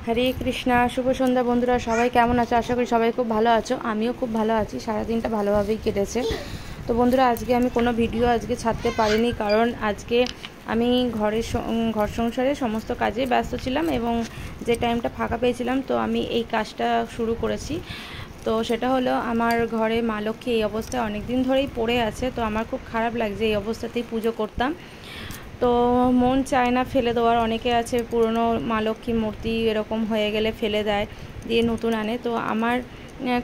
হরে কৃষ্ণা। শুভ সন্ধ্যা বন্ধুরা, সবাই কেমন আছো? আশা করি সবাই খুব ভালো আছো। আমিও খুব ভালো আছি, সারাদিনটা ভালোভাবেই কেটেছে। তো বন্ধুরা, আজকে আমি কোনো ভিডিও ছাড়তে পারিনি, কারণ আজকে আমি ঘর সংসারে সমস্ত কাজে ব্যস্ত ছিলাম এবং যে টাইমটা ফাঁকা পেয়েছিলাম তো আমি এই কাজটা শুরু করেছি। তো সেটা হলো, আমার ঘরে মা লক্ষ্মী এই অবস্থায় অনেক দিন ধরেই পড়ে আছে। তো আমার খুব খারাপ লাগছে, এই অবস্থাতেই পুজো করতাম। তো মন চায় না ফেলে দেওয়ার। অনেকে আছে পুরনো মা লক্ষ্মী মূর্তি এরকম হয়ে গেলে ফেলে দেয়, দিয়ে নতুন আনে। তো আমার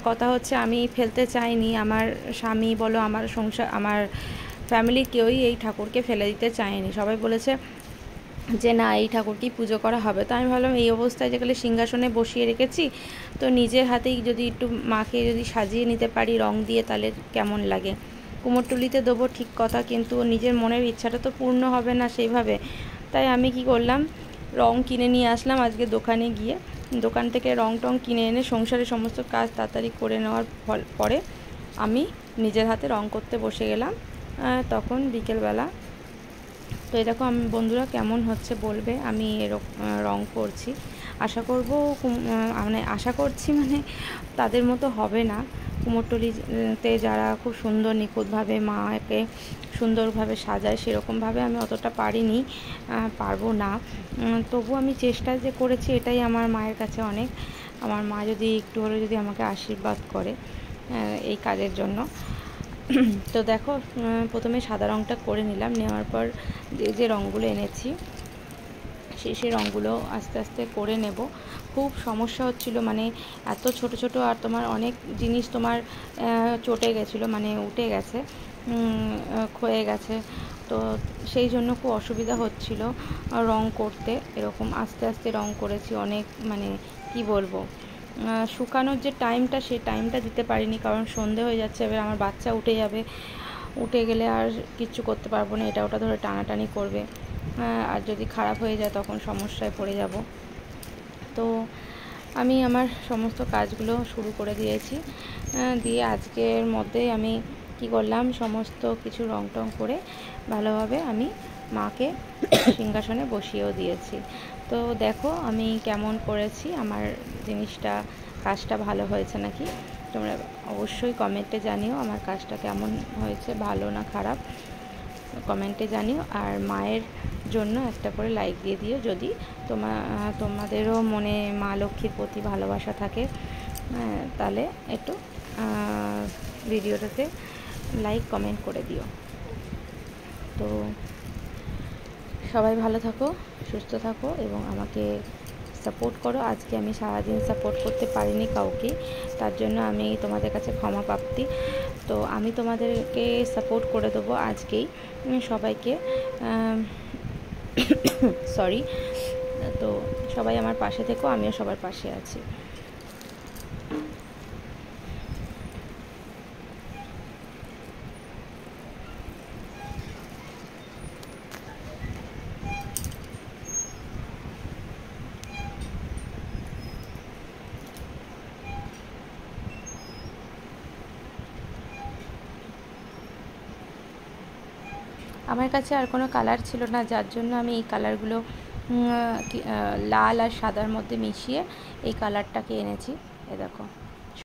কথা হচ্ছে, আমি ফেলতে চাইনি। আমার স্বামী বলো, আমার সংসার, আমার ফ্যামিলির কেউই এই ঠাকুরকে ফেলে দিতে চায়নি। সবাই বলেছে যে না, এই ঠাকুরকেই পুজো করা হবে। তো আমি ভাবলাম, এই অবস্থায় যেগুলো সিংহাসনে বসিয়ে রেখেছি, তো নিজের হাতেই যদি একটু মাকে যদি সাজিয়ে নিতে পারি রং দিয়ে, তাহলে কেমন লাগে। কুমোরটুলিতে দেবো ঠিক কথা, কিন্তু নিজের মনের ইচ্ছাটা তো পূর্ণ হবে না সেইভাবে। তাই আমি কি করলাম, রং কিনে নিয়ে আসলাম আজকে দোকানে গিয়ে। দোকান থেকে রং টং কিনে এনে সংসারের সমস্ত কাজ তাড়াতাড়ি করে নেওয়ার পরে আমি নিজের হাতে রং করতে বসে গেলাম। তখন বিকেলবেলা। তো এই দেখো, আমি বন্ধুরা কেমন হচ্ছে বলবে। আমি রং করছি, আশা করব মানে তাদের মতো হবে না। কুমোরটুলিতে যারা খুব সুন্দর নিখুঁতভাবে মাকে সুন্দরভাবে সাজায়, সেরকমভাবে আমি অতটা পারিনি, পারবো না। তবু আমি চেষ্টা যে করেছি, এটাই আমার মায়ের কাছে অনেক। আমার মা যদি একটু হলে যদি আমাকে আশীর্বাদ করে এই কাজের জন্য। তো দেখো, প্রথমে সাদা রঙটা করে নিলাম। নেওয়ার পর যে রঙগুলো এনেছি সেই রঙগুলো আস্তে আস্তে করে নেব। খুব সমস্যা হচ্ছিল, মানে এত ছোট ছোট, আর তোমার অনেক জিনিস তোমার চটে গেছিলো, মানে উঠে গেছে, ক্ষয়ে গেছে। তো সেই জন্য খুব অসুবিধা হচ্ছিল রং করতে। এরকম আস্তে আস্তে রং করেছি অনেক, মানে কি বলবো, শুকানোর যে টাইমটা, সেই টাইমটা দিতে পারিনি, কারণ সন্ধে হয়ে যাচ্ছে। এবার আমার বাচ্চা উঠে যাবে, উঠে গেলে আর কিচ্ছু করতে পারবো না, এটা ওটা ধরে টানাটানি করবে, আর যদি খারাপ হয়ে যায় তখন সমস্যায় পড়ে যাব। তো আমি আমার সমস্ত কাজগুলো শুরু করে দিয়েছি। দিয়ে আজকের মধ্যে আমি কি করলাম, সমস্ত কিছু রং টং করে ভালোভাবে আমি মাকে সিংহাসনে বসিয়েও দিয়েছি। তো দেখো আমি কেমন করেছি, আমার জিনিসটা, কাজটা ভালো হয়েছে নাকি তোমরা অবশ্যই কমেন্টে জানিও। আমার কাজটা কেমন হয়েছে, ভালো না খারাপ, কমেন্টে জানিও। আর মায়ের জন্য একটা করে লাইক দিয়ে দিও, যদি তোমাদেরও মনে মা লক্ষ্মীর প্রতি ভালোবাসা থাকে, তাহলে একটু ভিডিওটাতে লাইক কমেন্ট করে দিও। তো সবাই ভালো থাকো, সুস্থ থাকো এবং আমাকে সাপোর্ট করো। আজকে আমি সারাদিন সাপোর্ট করতে পারিনি কাউকে, তার জন্য আমি তোমাদের কাছে ক্ষমা প্রার্থী। তো আমি তোমাদেরকে সাপোর্ট করে দেবো আজকেই সবাইকে, সরি। তো সবাই আমার পাশে থেকো, আমিও সবার পাশে আছি। আমার কাছে আর কোনো কালার ছিল না, যার জন্য আমি এই কালারগুলো লাল আর সাদার মধ্যে মিশিয়ে এই কালারটাকে এনেছি। এ দেখো।